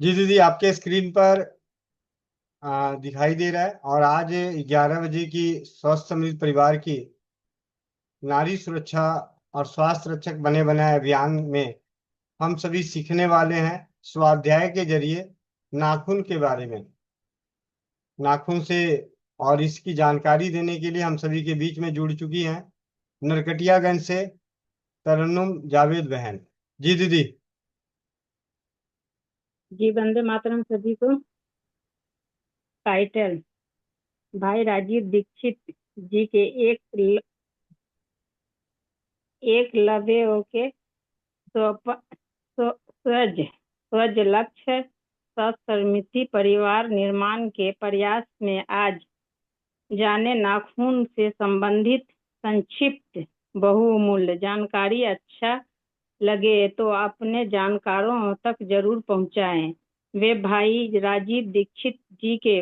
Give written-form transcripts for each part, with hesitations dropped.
जी दीदी, आपके स्क्रीन पर दिखाई दे रहा है। और आज 11 बजे की स्वस्थ समृद्ध परिवार की नारी सुरक्षा और स्वास्थ्य रक्षक बने बनाए अभियान में हम सभी सीखने वाले हैं स्वाध्याय के जरिए नाखून के बारे में। नाखून से और इसकी जानकारी देने के लिए हम सभी के बीच में जुड़ चुकी हैं नरकटियागंज से तरन्नुम जावेद बहन। जी दीदी। जी, वंदे मातरम सभी को। टाइटल: भाई राजीव दीक्षित जी के एक लव्य के स्वज स्वज लक्ष्य समृद्धि परिवार निर्माण के प्रयास में आज जाने नाखून से संबंधित संक्षिप्त बहुमूल्य जानकारी। अच्छा लगे तो अपने जानकारों तक जरूर पहुंचाएं। वे भाई राजीव दीक्षित जी के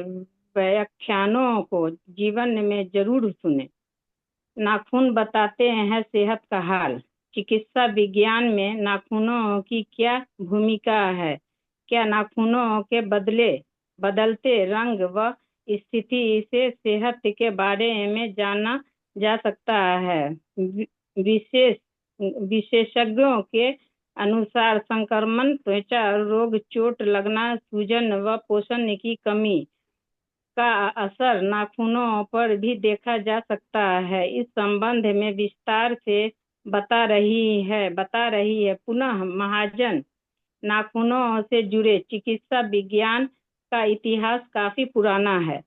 व्याख्यानों को जीवन में जरूर सुने। नाखून बताते हैं सेहत का हाल। चिकित्सा विज्ञान में नाखूनों की क्या भूमिका है? क्या नाखूनों के बदलते रंग व स्थिति से सेहत के बारे में जाना जा सकता है? विशेष विशेषज्ञों के अनुसार संक्रमण, त्वचा रोग, चोट लगना, सूजन व पोषण की कमी का असर नाखूनों पर भी देखा जा सकता है। इस संबंध में विस्तार से बता रही है पुनः महाजन। नाखूनों से जुड़े चिकित्सा विज्ञान का इतिहास काफी पुराना है।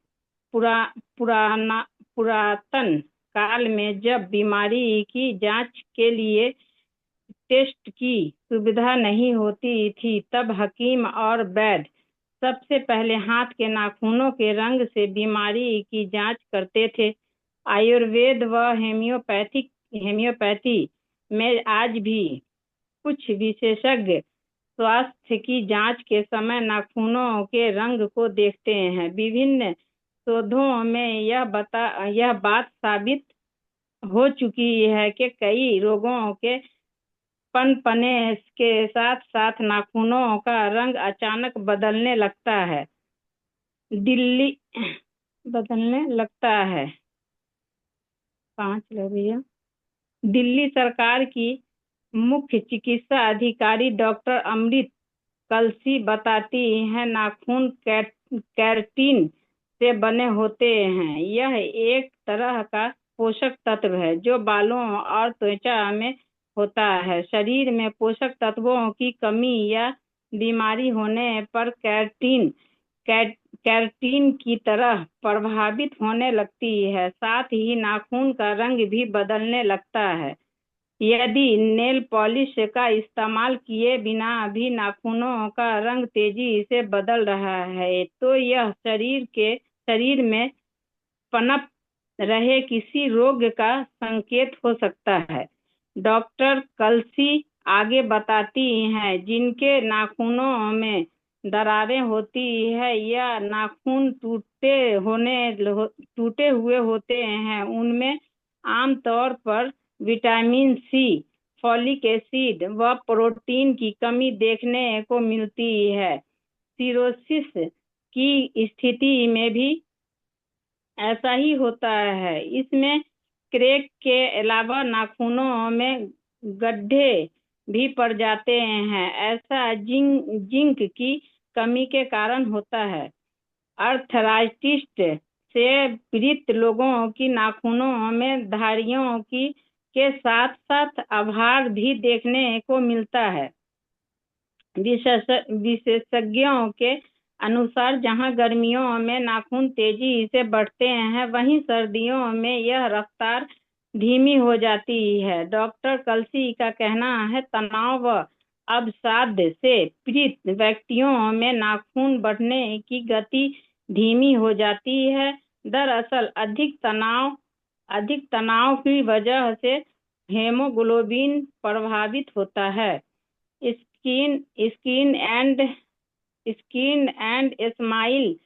पुरा पुराना पुरातन काल में जब बीमारी की जांच के लिए टेस्ट की सुविधा नहीं होती थी, तब हकीम और वैद्य सबसे पहले हाथ के नाखूनों के रंग से बीमारी की जांच करते थे। आयुर्वेद व हेम्योपैथी में आज भी कुछ विशेषज्ञ स्वास्थ्य की जांच के समय नाखूनों के रंग को देखते हैं। विभिन्न शोधों में यह बात साबित हो चुकी है कि कई रोगों के पनपने के साथ साथ नाखूनों का रंग अचानक दिल्ली बदलने लगता है। 5 ले भैया। दिल्ली सरकार की मुख्य चिकित्सा अधिकारी डॉक्टर अमृत कलसी बताती हैं, नाखून केराटिन से बने होते हैं। यह एक तरह का पोषक तत्व है जो बालों और त्वचा में होता है। शरीर में पोषक तत्वों की कमी या बीमारी होने पर केराटिन की तरह प्रभावित होने लगती है। साथ ही नाखून का रंग भी बदलने लगता है। यदि नेल पॉलिश का इस्तेमाल किए बिना भी नाखूनों का रंग तेजी से बदल रहा है, तो यह शरीर में पनप रहे किसी रोग का संकेत हो सकता है। डॉक्टर कलसी आगे बताती हैं, जिनके नाखूनों में दरारें होती है या नाखून टूटे हुए होते हैं, उनमें आमतौर पर विटामिन सी, फॉलिक एसिड व प्रोटीन की कमी देखने को मिलती है। सिरोसिस की स्थिति में भी ऐसा ही होता है। इसमें क्रैक के अलावा नाखूनों में गड्ढे भी पड़ जाते हैं। ऐसा जिंक की कमी के कारण होता है। अर्थराइटिस से पीड़ित लोगों की नाखूनों में धारियों की के साथ साथ आभार भी देखने को मिलता है। विशेषज्ञों के अनुसार जहां गर्मियों में नाखून तेजी से बढ़ते हैं, वहीं सर्दियों में यह रफ्तार धीमी हो जाती है। डॉक्टर कलसी का कहना है, तनाव व अवसाद से पीड़ित व्यक्तियों में नाखून बढ़ने की गति धीमी हो जाती है। दरअसल अधिक तनाव की वजह से हेमोग्लोबिन प्रभावित होता है। Skin skin and smile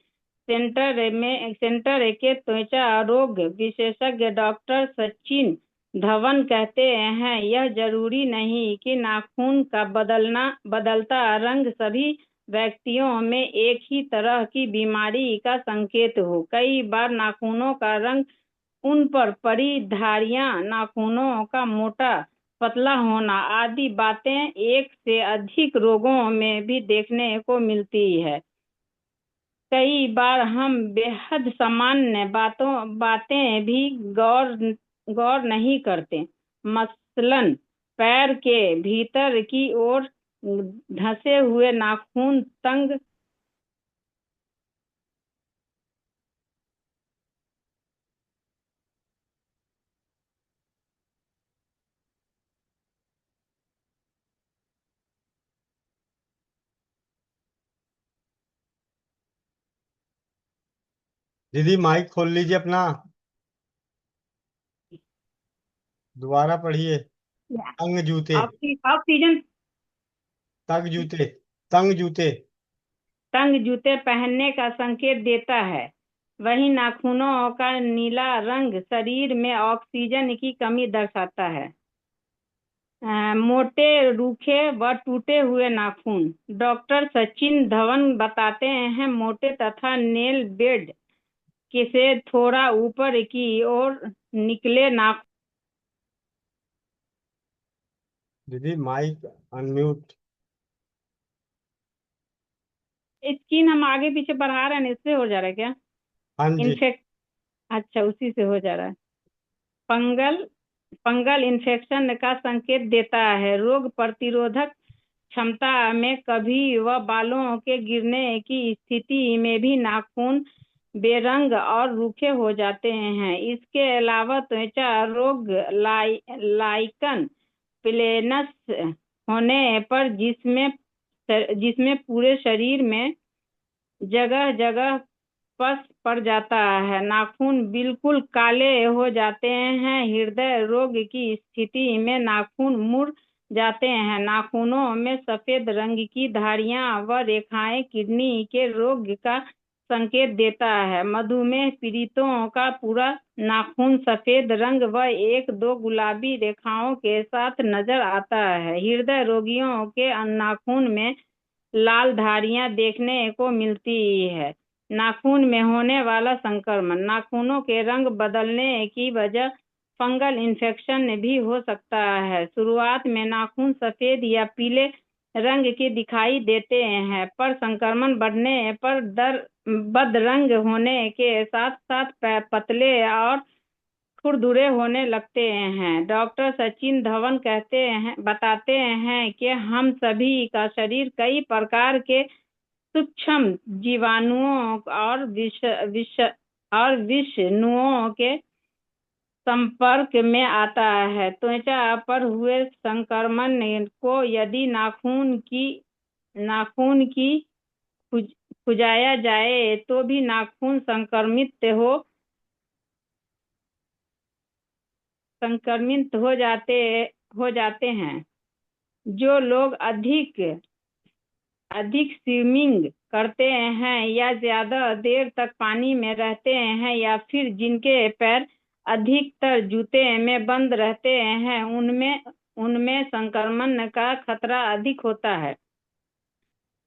centre के त्वचा रोग विशेषज्ञ डॉक्टर सचिन धवन कहते हैं, यह जरूरी नहीं कि नाखून का बदलता रंग सभी व्यक्तियों में एक ही तरह की बीमारी का संकेत हो। कई बार नाखूनों का रंग, उन पर पड़ी धारियां, नाखूनों का मोटा पतला होना आदि बातें एक से अधिक रोगों में भी देखने को मिलती है। कई बार हम बेहद सामान्य बातें भी गौर नहीं करते। मसलन पैर के भीतर की ओर धंसे हुए नाखून, तंग दीदी माइक खोल लीजिए अपना। दोबारा पढ़िए। तंग जूते। ऑक्सीजन तंग जूते। तंग जूते। तंग जूते पहनने का संकेत देता है। वहीं नाखूनों का नीला रंग शरीर में ऑक्सीजन की कमी दर्शाता है। मोटे, रूखे व टूटे हुए नाखून। डॉक्टर सचिन धवन बताते हैं, मोटे तथा नेल बेड के से थोड़ा ऊपर की ओर निकले नाखून। दीदी माइक अनम्यूट। स्किन हम आगे पीछे बढ़ा रहे हैं, इससे हो जा रहा है क्या? हाँ जी। इन्फेक्ट अच्छा, उसी से हो जा रहा है। फंगल फंगल इन्फेक्शन का संकेत देता है। रोग प्रतिरोधक क्षमता में कभी व बालों के गिरने की स्थिति में भी नाखून बेरंग और रूखे हो जाते हैं। इसके अलावा त्वचा रोग, लाइकन प्लेनस होने पर, जिसमें पूरे शरीर में जगह जगह पस पड़ जाता है, नाखून बिल्कुल काले हो जाते हैं। हृदय रोग की स्थिति में नाखून मुड़ जाते हैं। नाखूनों में सफेद रंग की धारियां व रेखाएं किडनी के रोग का संकेत देता है। मधुमेह पीड़ितों का पूरा नाखून सफेद रंग व एक दो गुलाबी रेखाओं के साथ नजर आता है। हृदय रोगियों के नाखून में लाल धारियां देखने को मिलती है। नाखून में होने वाला संक्रमण। नाखूनों के रंग बदलने की वजह फंगल इन्फेक्शन भी हो सकता है। शुरुआत में नाखून सफेद या पीले रंग के दिखाई देते हैं, पर संक्रमण बढ़ने पर बदरंग होने के साथ साथ पतले और खुरदुरे होने लगते हैं। डॉक्टर सचिन धवन बताते हैं कि हम सभी का शरीर कई प्रकार के सूक्ष्म जीवाणुओं और विषाणुओं के संपर्क में आता है। त्वचा पर हुए संक्रमण को यदि नाखून की खुजाया जाए तो भी नाखून संक्रमित हो जाते हैं। जो लोग अधिक स्विमिंग करते हैं या ज्यादा देर तक पानी में रहते हैं, या फिर जिनके पैर अधिकतर जूते में बंद रहते हैं, उनमें संक्रमण का खतरा अधिक होता है।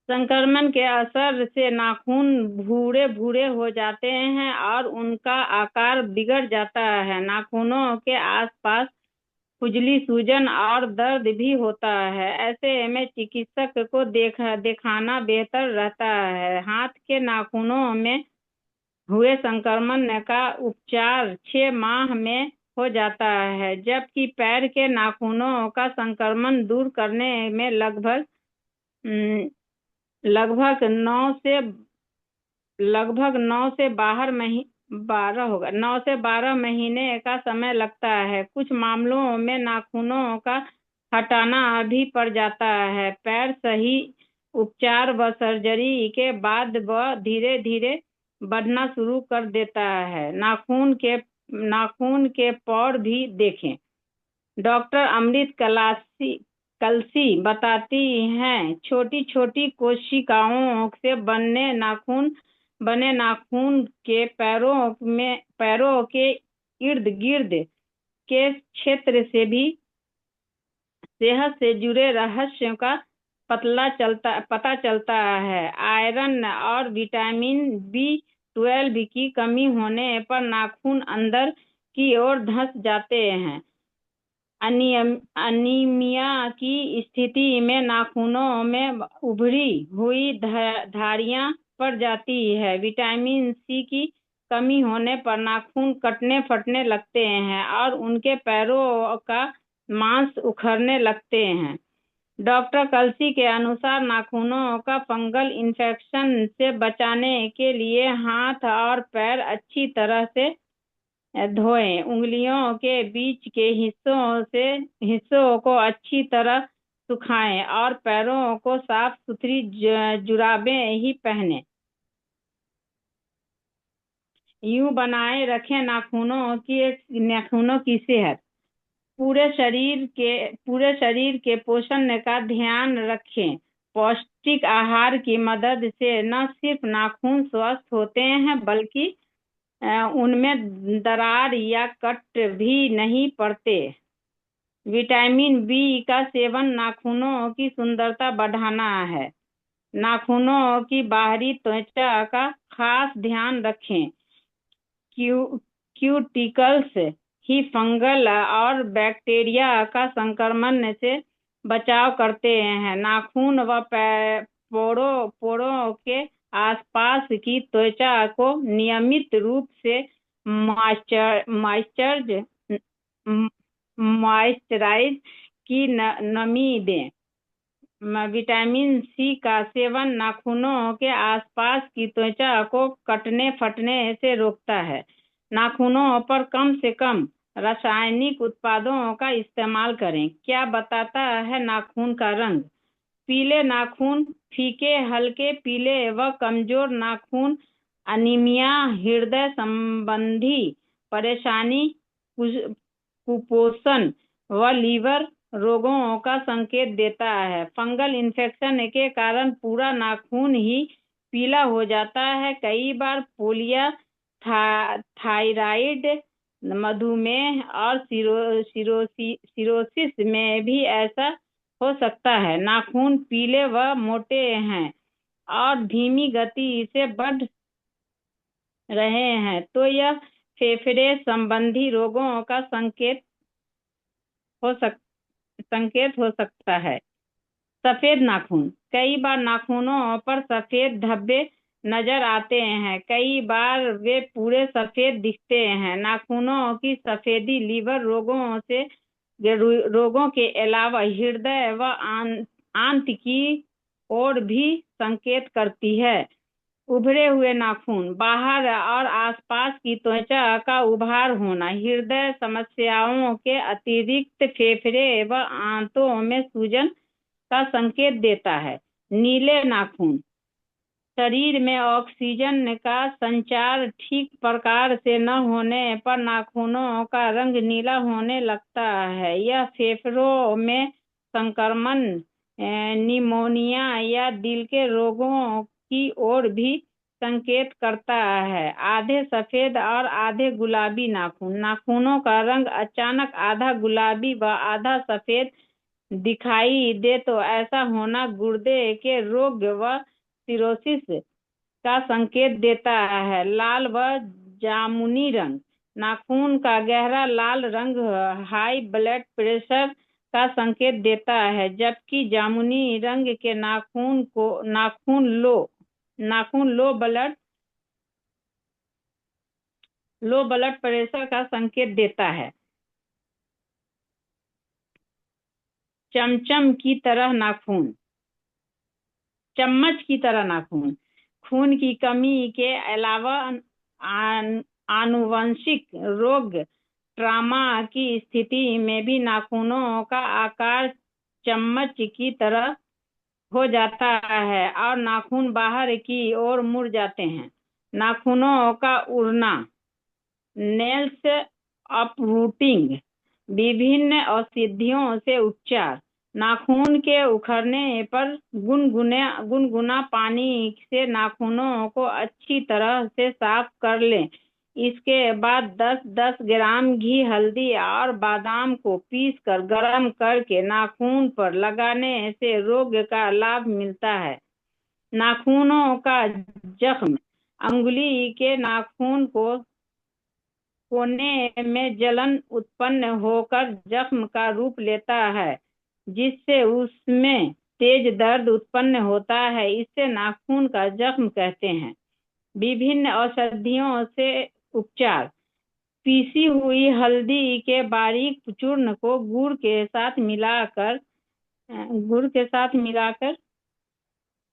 संक्रमण के असर से नाखून भूरे भूरे हो जाते हैं और उनका आकार बिगड़ जाता है। नाखूनों के आसपास खुजली, सूजन और दर्द भी होता है। ऐसे में चिकित्सक को दिखाना बेहतर रहता है। हाथ के नाखूनों में हुए संक्रमण का उपचार 6 माह में हो जाता है, जबकि पैर के नाखूनों का संक्रमण दूर करने में लगभग 9 से 12 महीने का समय लगता है। कुछ मामलों में नाखूनों का हटाना भी पड़ जाता है। पैर सही उपचार व सर्जरी के बाद वह धीरे धीरे बढ़ना शुरू कर देता है। नाखून के पौर भी देखें। डॉक्टर अमृत कलसी बताती हैं, छोटी छोटी कोशिकाओं से बने नाखून के पैरों के इर्द गिर्द के क्षेत्र से भी सेहत से जुड़े रहस्यों का पता चलता है। आयरन और विटामिन B12 की कमी होने पर नाखून अंदर की ओर धंस जाते हैं। अनीमिया की स्थिति में नाखूनों में उभरी हुई धारियां पड़ जाती है। विटामिन C की कमी होने पर नाखून कटने फटने लगते हैं और उनके पैरों का मांस उखड़ने लगते हैं। डॉक्टर कल्सी के अनुसार नाखूनों का फंगल इन्फेक्शन से बचाने के लिए हाथ और पैर अच्छी तरह से धोएं। उंगलियों के बीच के हिस्सों को अच्छी तरह सुखाएं और पैरों को साफ सुथरी जुराबें ही पहनें। यूं बनाए रखें नाखूनों की सेहत। पूरे शरीर के पोषण का ध्यान रखें। पौष्टिक आहार की मदद से न सिर्फ नाखून स्वस्थ होते हैं बल्कि उनमें दरार या कट भी नहीं पड़ते। विटामिन B का सेवन नाखूनों की सुंदरता बढ़ाना है। नाखूनों की बाहरी त्वचा का खास ध्यान रखें। क्यूटिकल्स ही फंगल और बैक्टीरिया का संक्रमण से बचाव करते हैं। नाखून व पोरों के आसपास की त्वचा को नियमित रूप से मॉइस्चराइज की नमी दें। विटामिन C का सेवन नाखूनों के आसपास की त्वचा को कटने फटने से रोकता है। नाखूनों पर कम से कम रासायनिक उत्पादों का इस्तेमाल करें। क्या बताता है नाखून का रंग? पीले नाखून, फीके हल्के पीले व कमजोर नाखून अनीमिया, हृदय संबंधी परेशानी, कुपोषण व लीवर रोगों का संकेत देता है। फंगल इन्फेक्शन के कारण पूरा नाखून ही पीला हो जाता है। कई बार पोलिया, थायराइड, मधुमेह और सिरोसिस में भी ऐसा हो सकता है। नाखून पीले व मोटे हैं और धीमी गति से बढ़ रहे हैं तो यह फेफड़े संबंधी रोगों का संकेत हो सकता है। सफेद नाखून। कई बार नाखूनों पर सफेद धब्बे नजर आते हैं। कई बार वे पूरे सफेद दिखते हैं। नाखूनों की सफेदी लीवर रोगों के अलावा हृदय व आंत की ओर भी संकेत करती है। उभरे हुए नाखून। बाहर और आसपास की त्वचा का उभार होना हृदय समस्याओं के अतिरिक्त फेफड़े व आंतों में सूजन का संकेत देता है। नीले नाखून। शरीर में ऑक्सीजन का संचार ठीक प्रकार से न होने पर नाखूनों का रंग नीला होने लगता है। यह फेफड़ों में संक्रमण, निमोनिया या दिल के रोगों की ओर भी संकेत करता है। आधे सफेद और आधे गुलाबी नाखून। नाखूनों का रंग अचानक आधा गुलाबी व आधा सफेद दिखाई दे तो ऐसा होना गुर्दे के रोग व सिरोसिस का संकेत देता है। लाल व जामुनी रंग। नाखून का गहरा लाल रंग हाई ब्लड प्रेशर का संकेत देता है, जबकि जामुनी रंग के नाखून लो ब्लड प्रेशर का संकेत देता है। चम्मच की तरह नाखून। खून की कमी के अलावा आनुवंशिक रोग, ट्रामा की स्थिति में भी नाखूनों का आकार चम्मच की तरह हो जाता है और नाखून बाहर की ओर मुड़ जाते हैं। नाखूनों का उड़ना, नेल्स अपरूटिंग। विभिन्न औषधियों से उपचार। नाखून के उखड़ने पर गुनगुना पानी से नाखूनों को अच्छी तरह से साफ कर लें। इसके बाद 10-10 ग्राम घी, हल्दी और बादाम को पीसकर गर्म करके नाखून पर लगाने से रोग का लाभ मिलता है। नाखूनों का जख्म, अंगुली के नाखून को कोने में जलन उत्पन्न होकर जख्म का रूप लेता है, जिससे उसमें तेज दर्द उत्पन्न होता है। इसे नाखून का जख्म कहते हैं। विभिन्न औषधियों से उपचार। पीसी हुई हल्दी के बारीक चूर्ण को गुड़ के साथ मिलाकर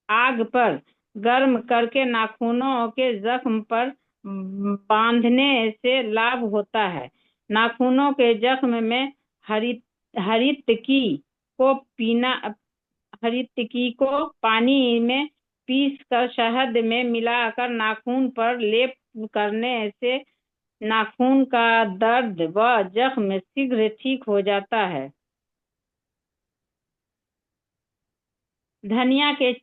आग पर गर्म करके नाखूनों के जख्म पर बांधने से लाभ होता है। नाखूनों के जख्म में हरितकी को पीना हरितकी को पानी में पीसकर शहद में मिलाकर नाखून पर लेप करने से नाखून का दर्द व जख्म शीघ्र ठीक हो जाता है। धनिया के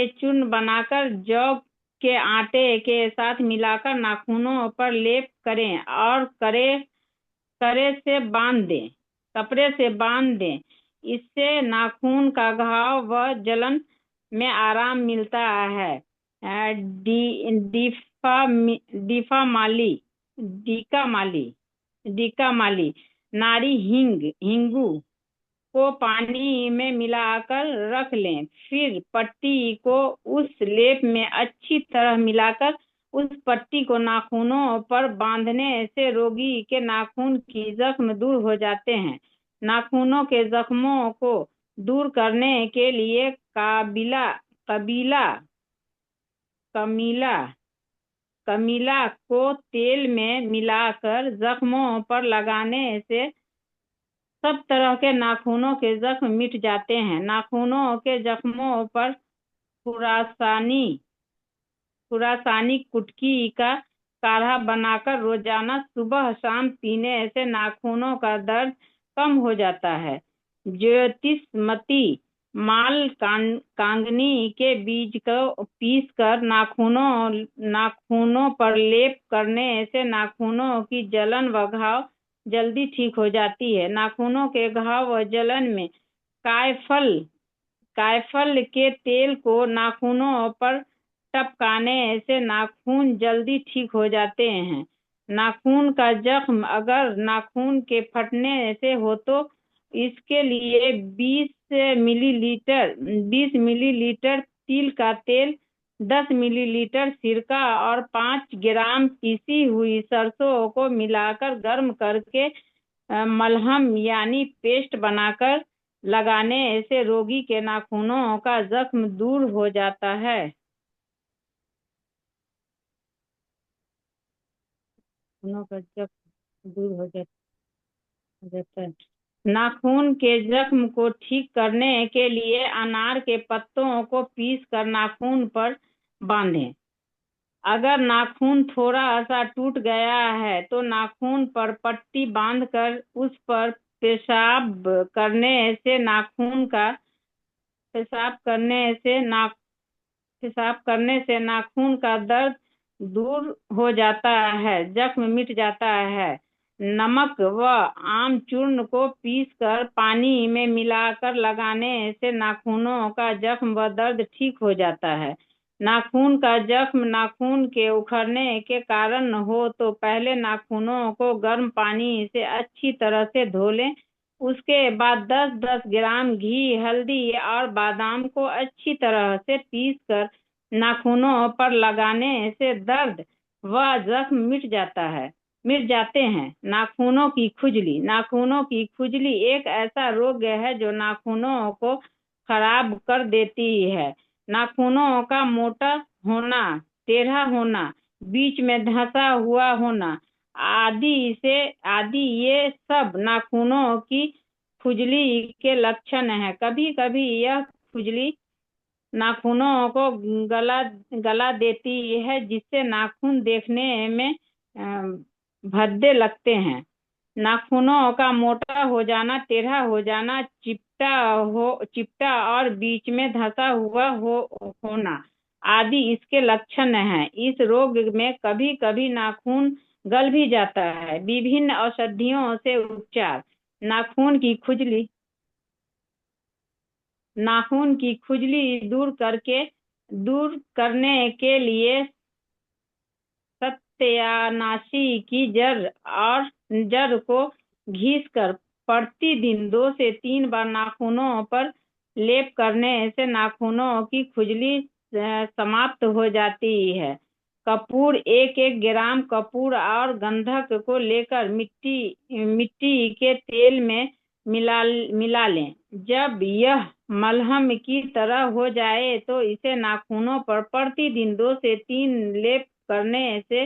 चूर्ण बनाकर जौ के आटे के साथ मिलाकर नाखूनों पर लेप करें और कपड़े से बांध दें। इससे नाखून का घाव व जलन में आराम मिलता है। डीका माली नारी हिंगू को पानी में मिलाकर रख लें। फिर पट्टी को उस लेप में अच्छी तरह मिलाकर उस पट्टी को नाखूनों पर बांधने से रोगी के नाखून की जख्म दूर हो जाते हैं। नाखूनों के जख्मों को दूर करने के लिए कमीला को तेल में मिलाकर जख्मों पर लगाने से सब तरह के नाखूनों के जख्म मिट जाते हैं। नाखूनों के जख्मों पर खुरासानी कुटकी का काढ़ा बनाकर रोजाना सुबह शाम पीने से नाखूनों का दर्द कम हो जाता है। ज्योतिषमती माल कांगनी के बीज को पीसकर नाखूनों पर लेप करने से नाखूनों की जलन व घाव जल्दी ठीक हो जाती है। नाखूनों के घाव व जलन में कायफल के तेल को नाखूनों पर टपकाने से नाखून जल्दी ठीक हो जाते हैं। नाखून का जख्म अगर नाखून के फटने से हो तो इसके लिए 20 मिलीलीटर तिल का तेल, 10 मिलीलीटर सिरका और 5 ग्राम पीसी हुई सरसों को मिलाकर गर्म करके मलहम यानी पेस्ट बनाकर लगाने से रोगी के नाखूनों का जख्म दूर हो जाता है। नाखूनों का जख्म दूर हो जाता है। नाखून के जख्म को ठीक करने के लिए अनार के पत्तों को पीसकर नाखून पर बांधें। अगर नाखून थोड़ा सा टूट गया है तो नाखून पर पट्टी बांधकर उस पर पेशाब करने से नाखून का दर्द दूर हो जाता है, जख्म मिट जाता है। नमक व आम चूर्ण को पीसकर पानी में मिलाकर लगाने से नाखूनों का जख्म व दर्द ठीक हो जाता है। नाखून का जख्म नाखून के उखड़ने के कारण हो तो पहले नाखूनों को गर्म पानी से अच्छी तरह से धो लें। उसके बाद 10-10 ग्राम घी, हल्दी और बादाम को अच्छी तरह से पीसकर नाखूनों पर लगाने से दर्द व जख्म मिट जाते हैं। नाखूनों की खुजली एक ऐसा रोग है जो नाखूनों को खराब कर देती है। नाखूनों का मोटा होना, टेढ़ा होना, बीच में धंसा हुआ होना आदि ये सब नाखूनों की खुजली के लक्षण है। कभी कभी यह खुजली नाखूनों को गला देती है, जिससे नाखून देखने में भद्दे लगते हैं। नाखूनों का मोटा हो जाना, टेढ़ा हो जाना, चिपटा और बीच में धंसा हुआ होना आदि इसके लक्षण हैं। इस रोग में कभी कभी नाखून गल भी जाता है। विभिन्न औषधियों से उपचार। नाखून की खुजली दूर करने के लिए सत्यानाशी की जड़ को घिसकर प्रतिदिन 2 से 3 बार नाखूनों पर लेप करने से नाखूनों की खुजली समाप्त हो जाती है। कपूर 1-1 ग्राम कपूर और गंधक को लेकर मिट्टी के तेल में मिला लें। जब यह मलहम की तरह हो जाए तो इसे नाखूनों पर प्रतिदिन 2 से 3 लेप करने से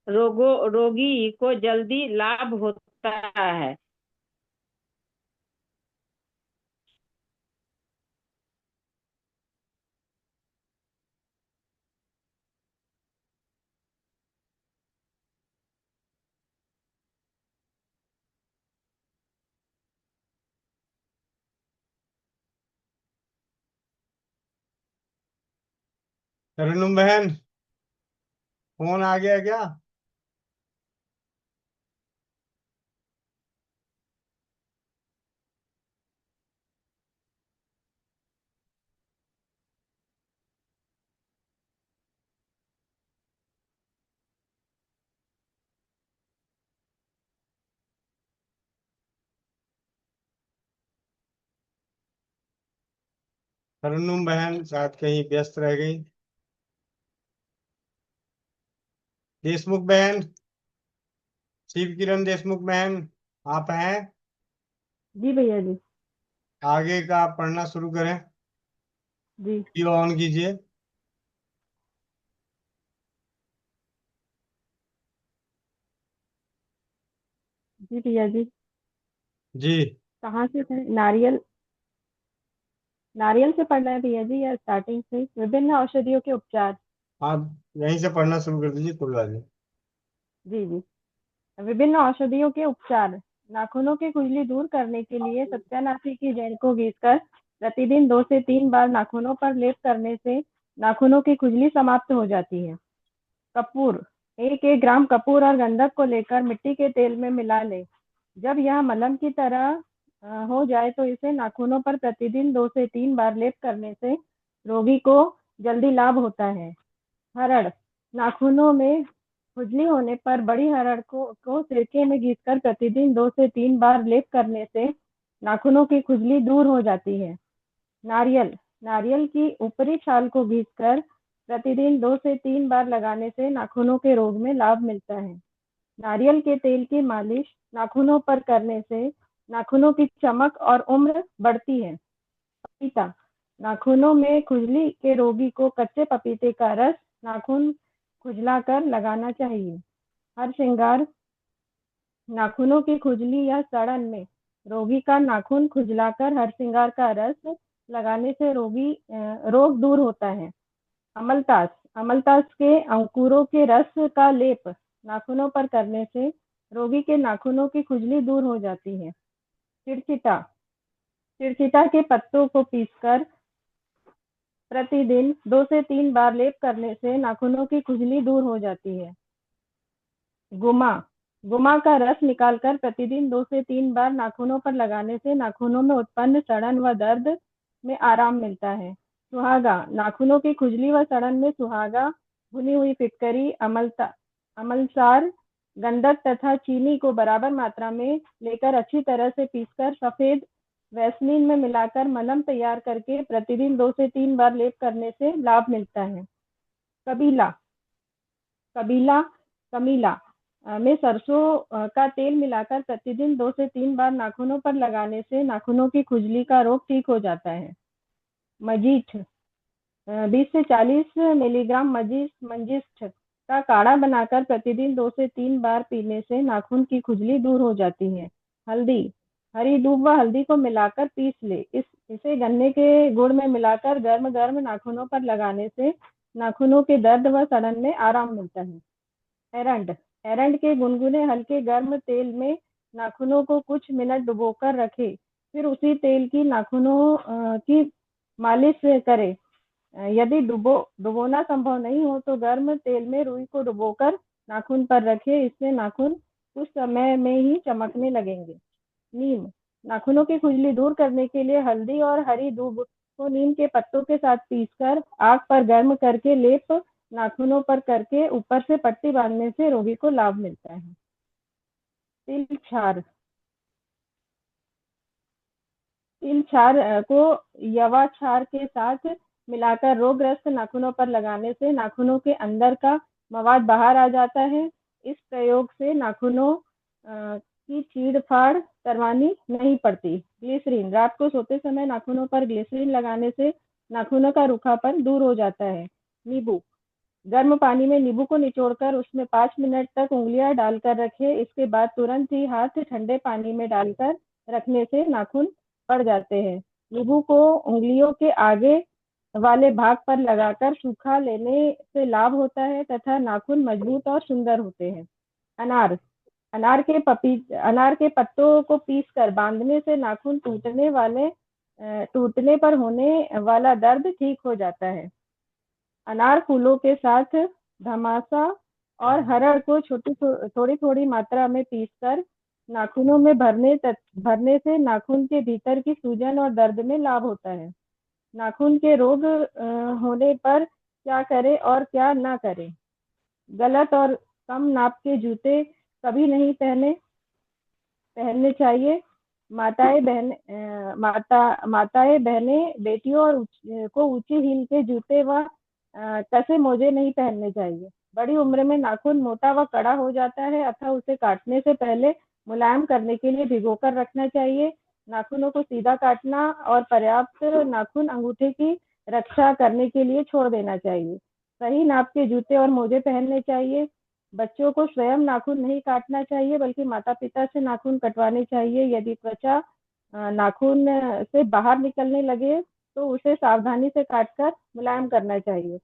रोगी को जल्दी लाभ होता है। तरन्नुम बहन, फोन आ गया क्या? तरन्नुम बहन शायद कहीं व्यस्त रह गई। देशमुख बहन, शिव किरण देशमुख बहन, आप हैं? जी भैया जी। आगे का आप पढ़ना शुरू करें। जी वीडियो ऑन कीजिए। जी भैया जी। जी, कहाँ से थे? नारियल नारियल से पढ़ना है भैया जी, या स्टार्टिंग से? विभिन्न औषधियों के उपचार। आप यहीं से पढ़ना शुरू कर दीजिए, कोई बात नहीं। जी जी। विभिन्न औषधियों के उपचार। नाखूनों की खुजली दूर करने के लिए सत्यानाशी की जड़ को घिसकर प्रतिदिन 2 से 3 बार नाखूनों पर लेप करने से नाखूनों की खुजली समाप्त हो जाती है। कपूर 1-1 ग्राम कपूर और गंधक को लेकर मिट्टी के तेल में मिला लें। जब यह मलहम की तरह हो जाए तो इसे नाखूनों पर प्रतिदिन 2 से 3 बार लेप करने से रोगी को जल्दी लाभ होता है। हरड़ नाखूनों में खुजली होने पर बड़ी हरड़ को सिरके में घिसकर प्रतिदिन 2 से 3 बार लेप करने से नाखूनों की खुजली दूर हो जाती है। नारियल नारियल की ऊपरी छाल को घिसकर प्रतिदिन 2 से 3 बार लगाने से नाखूनों के रोग में लाभ मिलता है। नारियल के तेल की मालिश नाखूनों पर करने से नाखूनों की चमक और उम्र बढ़ती है। पपीता नाखूनों में खुजली के रोगी को कच्चे पपीते का रस नाखून खुजलाकर लगाना चाहिए। हर श्रृंगार नाखूनों की खुजली या सड़न में रोगी का नाखून खुजलाकर हर श्रृंगार का रस लगाने से रोग दूर होता है। अमलतास अमलतास के अंकुरों के रस का लेप नाखूनों पर करने से रोगी के नाखूनों की खुजली दूर हो जाती है। चिड़चिटा चिड़चिटा के पत्तों को पीसकर प्रतिदिन 2 से 3 बार लेप करने से नाखूनों की खुजली दूर हो जाती है। गुमा गुमा का रस निकालकर प्रतिदिन 2 से 3 बार नाखूनों पर लगाने से नाखूनों में उत्पन्न सड़न व दर्द में आराम मिलता है। सुहागा नाखूनों की खुजली व सड़न में सुहागा, भुनी हुई फिटकरी, अमलसार, गंधक तथा चीनी को बराबर मात्रा में लेकर अच्छी तरह से पीसकर सफेद वैसलीन में मिलाकर मलहम तैयार करके प्रतिदिन 2 से 3 बार लेप करने से लाभ मिलता है। कबीला कबीला कमीला में सरसों का तेल मिलाकर प्रतिदिन 2 से 3 बार नाखूनों पर लगाने से नाखूनों की खुजली का रोग ठीक हो जाता है। मजीठ 20 से 40 मिलीग्राम मंजिष्ठ का काढ़ा बनाकर प्रतिदिन 2 से 3 बार पीने से नाखून की खुजली दूर हो जाती है। हल्दी हरी दूब व हल्दी को मिलाकर पीस ले। इसे गन्ने के गुड़ में मिलाकर गर्म गर्म नाखूनों पर लगाने से नाखूनों के दर्द व सड़न में आराम मिलता है। एरंड एरंड के गुनगुने हल्के गर्म तेल में नाखूनों को कुछ मिनट डुबोकर रखें। फिर उसी तेल की नाखूनों की मालिश करें। यदि डुबोना संभव नहीं हो तो गर्म तेल में रुई को डुबोकर नाखून पर रखें, इससे नाखून कुछ समय में ही चमकने लगेंगे। नीम, नाखूनों की खुजली दूर करने के लिए हल्दी और हरी दूब को नीम के पत्तों के साथ पीसकर आग पर गर्म करके लेप नाखूनों पर करके ऊपर से पट्टी बांधने से रोगी को लाभ मिलता है। तिल क्षार, तिल क्षार को यवा क्षार के साथ मिलाकर रोगग्रस्त नाखूनों पर लगाने से नाखूनों के अंदर का मवाद बाहर आ जाता है। इस प्रयोग से नाखूनों की चीड़ फाड़ करवानी नहीं पड़ती। ग्लिसरीन, रात को सोते समय नाखूनों पर ग्लिसरीन लगाने से नाखूनों का रूखापन दूर हो जाता है। नींबू, गर्म पानी में नींबू को निचोड़कर उसमें 5 मिनट तक उंगलियां डालकर रखें, इसके बाद तुरंत ही हाथ ठंडे पानी में डालकर रखने से नाखून पड़ जाते हैं। नींबू को उंगलियों के आगे वाले भाग पर लगाकर सूखा लेने से लाभ होता है तथा नाखून मजबूत और सुंदर होते हैं। अनार, अनार के पत्तों को पीसकर बांधने से नाखून टूटने पर होने वाला दर्द ठीक हो जाता है। अनार फूलों के साथ धमासा और हरड़ को थोड़ी थोड़ी मात्रा में पीसकर नाखूनों में भरने से नाखून के भीतर की सूजन और दर्द में लाभ होता है। नाखून के रोग होने पर क्या करें और क्या ना करें। गलत और कम नाप के जूते कभी नहीं पहनने चाहिए। माताएं बहनें बेटियों को ऊंची हील के जूते व कसे मोजे नहीं पहनने चाहिए। बड़ी उम्र में नाखून मोटा व कड़ा हो जाता है अतः उसे काटने से पहले मुलायम करने के लिए भिगोकर रखना चाहिए। नाखूनों को सीधा काटना और पर्याप्त नाखून अंगूठे की रक्षा करने के लिए छोड़ देना चाहिए। सही नाप के जूते और मोजे पहनने चाहिए। बच्चों को स्वयं नाखून नहीं काटना चाहिए बल्कि माता पिता से नाखून कटवाने चाहिए। यदि त्वचा नाखून से बाहर निकलने लगे तो उसे सावधानी से काटकर मुलायम करना चाहिए।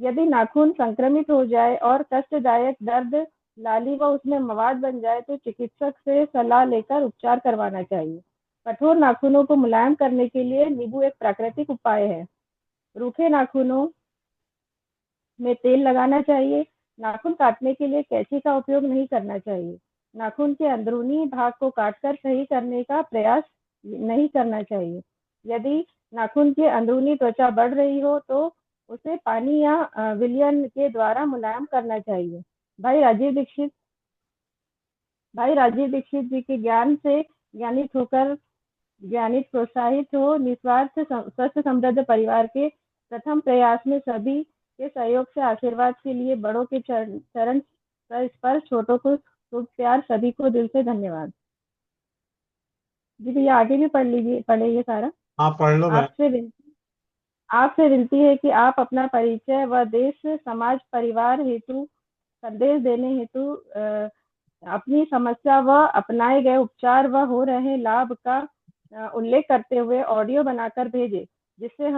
यदि नाखून संक्रमित हो जाए और कष्टदायक दर्द लाली व उसमें मवाद बन जाए तो चिकित्सक से सलाह लेकर उपचार करवाना चाहिए। कठोर नाखूनों को मुलायम करने के लिए नींबू एक प्राकृतिक उपाय है। रूखे नाखूनों में तेल लगाना चाहिए। नाखून काटने के लिए कैंची का उपयोग नहीं करना चाहिए। नाखून के अंदरूनी भाग को काटकर सही करने का प्रयास नहीं करना चाहिए। यदि नाखून की अंदरूनी त्वचा बढ़ रही हो तो उसे पानी या विलयन के द्वारा मुलायम करना चाहिए। भाई राजीव दीक्षित जी के ज्ञान से ज्ञानित प्रोत्साहित हो निस्वार्थ स्वस्थ समृद्ध परिवार के प्रथम प्रयास में सभी के सहयोग से आशीर्वाद के लिए बड़ों के चरण स्पर्श, छोटों को शुभ प्यार, सभी को दिल से धन्यवाद। जी भैया आगे भी पढ़िए सारा। हाँ, पढ़ लो बहन। आपसे विनती है कि आप अपना परिचय व देश समाज परिवार हेतु संदेश देने हेतु अपनी समस्या व अपनाए गए उपचार व हो रहे लाभ का उल्लेख करते हुए ऑडियो बनाकर भेजें जिससे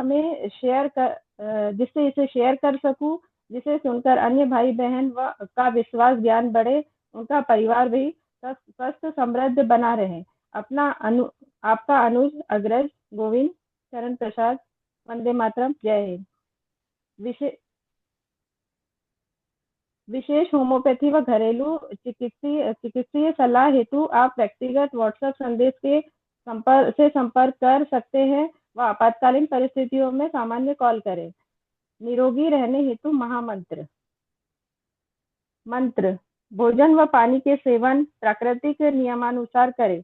इसे शेयर कर सकूं, जिसे सुनकर अन्य भाई बहन व का विश्वास ज्ञान बढ़े, उनका परिवार भी स्वस्थ समृद्ध बना रहे। आपका अनुज अग्रज गोविंद चरण प्रसाद। वंदे मातरम। जय हिंद। विशेष होम्योपैथी व घरेलू चिकित्सीय सलाह हेतु आप व्यक्तिगत व्हाट्सएप संदेश के संपर्क कर सकते हैं व आपातकालीन परिस्थितियों में सामान्य कॉल करें। निरोगी रहने हेतु महामंत्र। मंत्र: भोजन व पानी के सेवन प्राकृतिक नियमानुसार करें।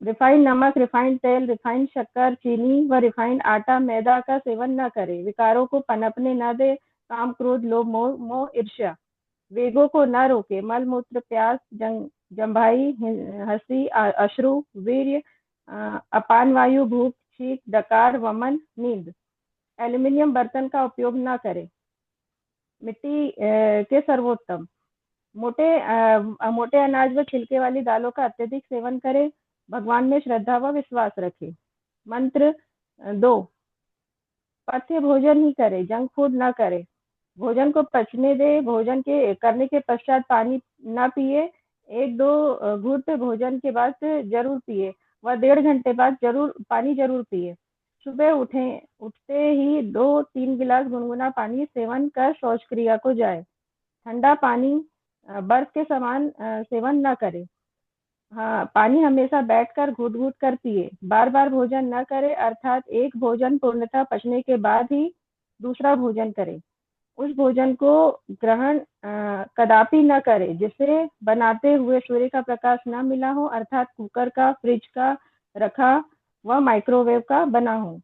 रिफाइंड नमक, रिफाइंड तेल, रिफाइंड शक्कर, चीनी व रिफाइंड आटा, मैदा का सेवन न करें। विकारों को पनपने न दे। काम, क्रोध, लोभ, मोह, ईर्ष्या, वेगों को न रोके। मल मूत्र, प्यास, जम्भाई, हंसी, अश्रु, वीर्य, अपान वायु, भूख, छींक, डकार, वमन, नींद। एल्यूमिनियम बर्तन का उपयोग न करें। मिट्टी के सर्वोत्तम। मोटे अनाज व छिलके वाली दालों का अत्यधिक सेवन करें। भगवान में श्रद्धा व विश्वास रखें। मंत्र 2: पथ्य भोजन ही करें, जंक फूड न करें। भोजन को पचने दे। भोजन के करने के पश्चात पानी न पिए। 1-2 घूंट भोजन के बाद जरूर पिए व 1.5 घंटे बाद पानी जरूर पिए। सुबह उठते ही 2-3 गिलास गुनगुना पानी सेवन कर शौच क्रिया को जाए। ठंडा पानी बर्फ के समान सेवन न करें। हाँ, पानी हमेशा बैठकर घूट घूट कर पिए। बार बार भोजन न करे, अर्थात एक भोजन पूर्णतः पचने के बाद ही दूसरा भोजन करे। उस भोजन को ग्रहण कदापि न करे जिसे बनाते हुए सूर्य का प्रकाश न मिला हो, अर्थात कुकर का, फ्रिज का रखा व माइक्रोवेव का बना हो।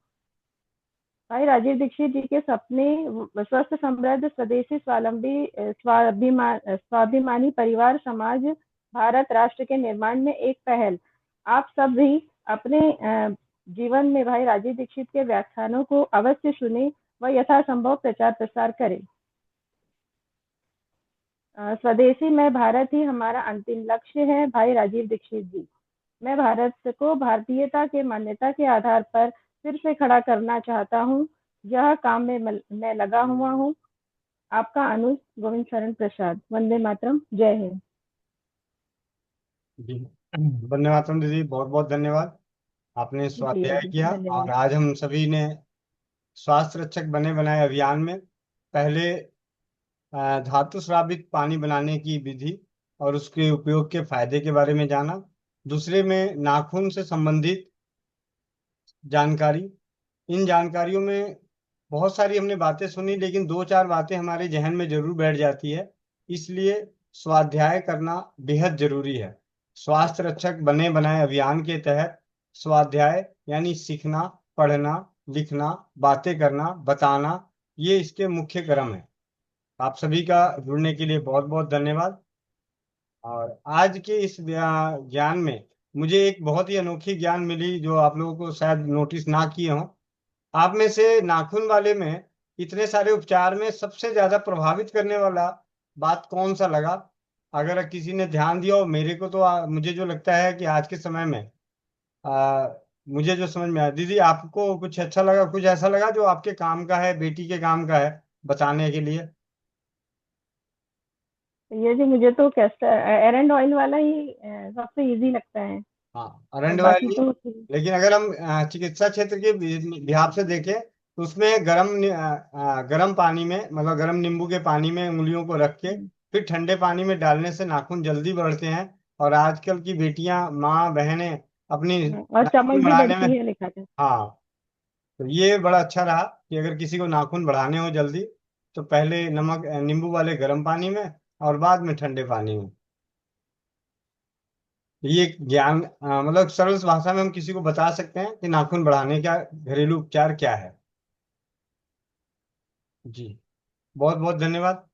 भाई राजीव दीक्षित जी के सपने स्वस्थ, समृद्ध, स्वदेशी, स्वावलंबी, स्वाभिमानी परिवार, समाज, भारत राष्ट्र के निर्माण में एक पहल। आप सब भी अपने जीवन में भाई राजीव दीक्षित के व्याख्यानों को अवश्य सुने व यथासंभव प्रचार प्रसार करें। स्वदेशी में भारत ही हमारा अंतिम लक्ष्य है। भाई राजीव दीक्षित जी, मैं भारत को भारतीयता के मान्यता के आधार पर फिर से खड़ा करना चाहता हूँ। यह काम में मैं लगा हुआ हूँ। आपका अनुज गोविंद शरण प्रसाद। वंदे मातरम। जय हिंद। जी, वंदे मातरम दीदी, बहुत बहुत धन्यवाद। आपने जी स्वाध्याय जी, किया और धन्यवाद। आज हम सभी ने स्वास्थ्य रक्षक बने बनाए अभियान में पहले धातु स्रावित पानी बनाने की विधि और उसके उपयोग के फायदे के बारे में जाना। दूसरे में नाखून से संबंधित जानकारी। इन जानकारियों में बहुत सारी हमने बातें सुनी, लेकिन दो चार बातें हमारे जहन में जरूर बैठ जाती है। इसलिए स्वाध्याय करना बेहद जरूरी है। स्वास्थ्य रक्षक बने बनाए अभियान के तहत स्वाध्याय यानी सीखना, पढ़ना, लिखना, बातें करना, बताना, ये इसके मुख्य क्रम है। आप सभी का जुड़ने के लिए बहुत बहुत धन्यवाद। और आज के इस ज्ञान में मुझे एक बहुत ही अनोखी ज्ञान मिली जो आप लोगों को शायद नोटिस ना किए हों। आप में से नाखून वाले में इतने सारे उपचार में सबसे ज्यादा प्रभावित करने वाला बात कौन सा लगा? अगर किसी ने ध्यान दिया हो, मेरे को तो मुझे जो लगता है कि आज के समय में आ, मुझे जो समझ में आया, दीदी आपको कुछ अच्छा लगा, कुछ ऐसा लगा जो आपके काम का है, बेटी के काम का है बताने के लिए? ये जी, मुझे तो कैस्टर एरंड ऑयल वाला ही सबसे इजी लगता है। हाँ, और अरंड बाकी वाली। तो लेकिन अगर हम चिकित्सा क्षेत्र के लिहाज से देखें तो उसमें गर्म पानी में, मतलब गर्म नींबू के पानी में उंगलियों को रख के फिर ठंडे पानी में डालने से नाखून जल्दी बढ़ते हैं। और आजकल की बेटियां, माँ, बहनें अपनी और चमक नाखून भी बढ़ाने में, बढ़ती है, लिखा था। हाँ, तो ये बड़ा अच्छा रहा कि अगर किसी को नाखून बढ़ाने हो जल्दी तो पहले नमक नींबू वाले गर्म पानी में और बाद में ठंडे पानी में। ये ज्ञान मतलब सरल भाषा में हम किसी को बता सकते हैं कि नाखून बढ़ाने का घरेलू उपचार क्या है। जी, बहुत बहुत धन्यवाद।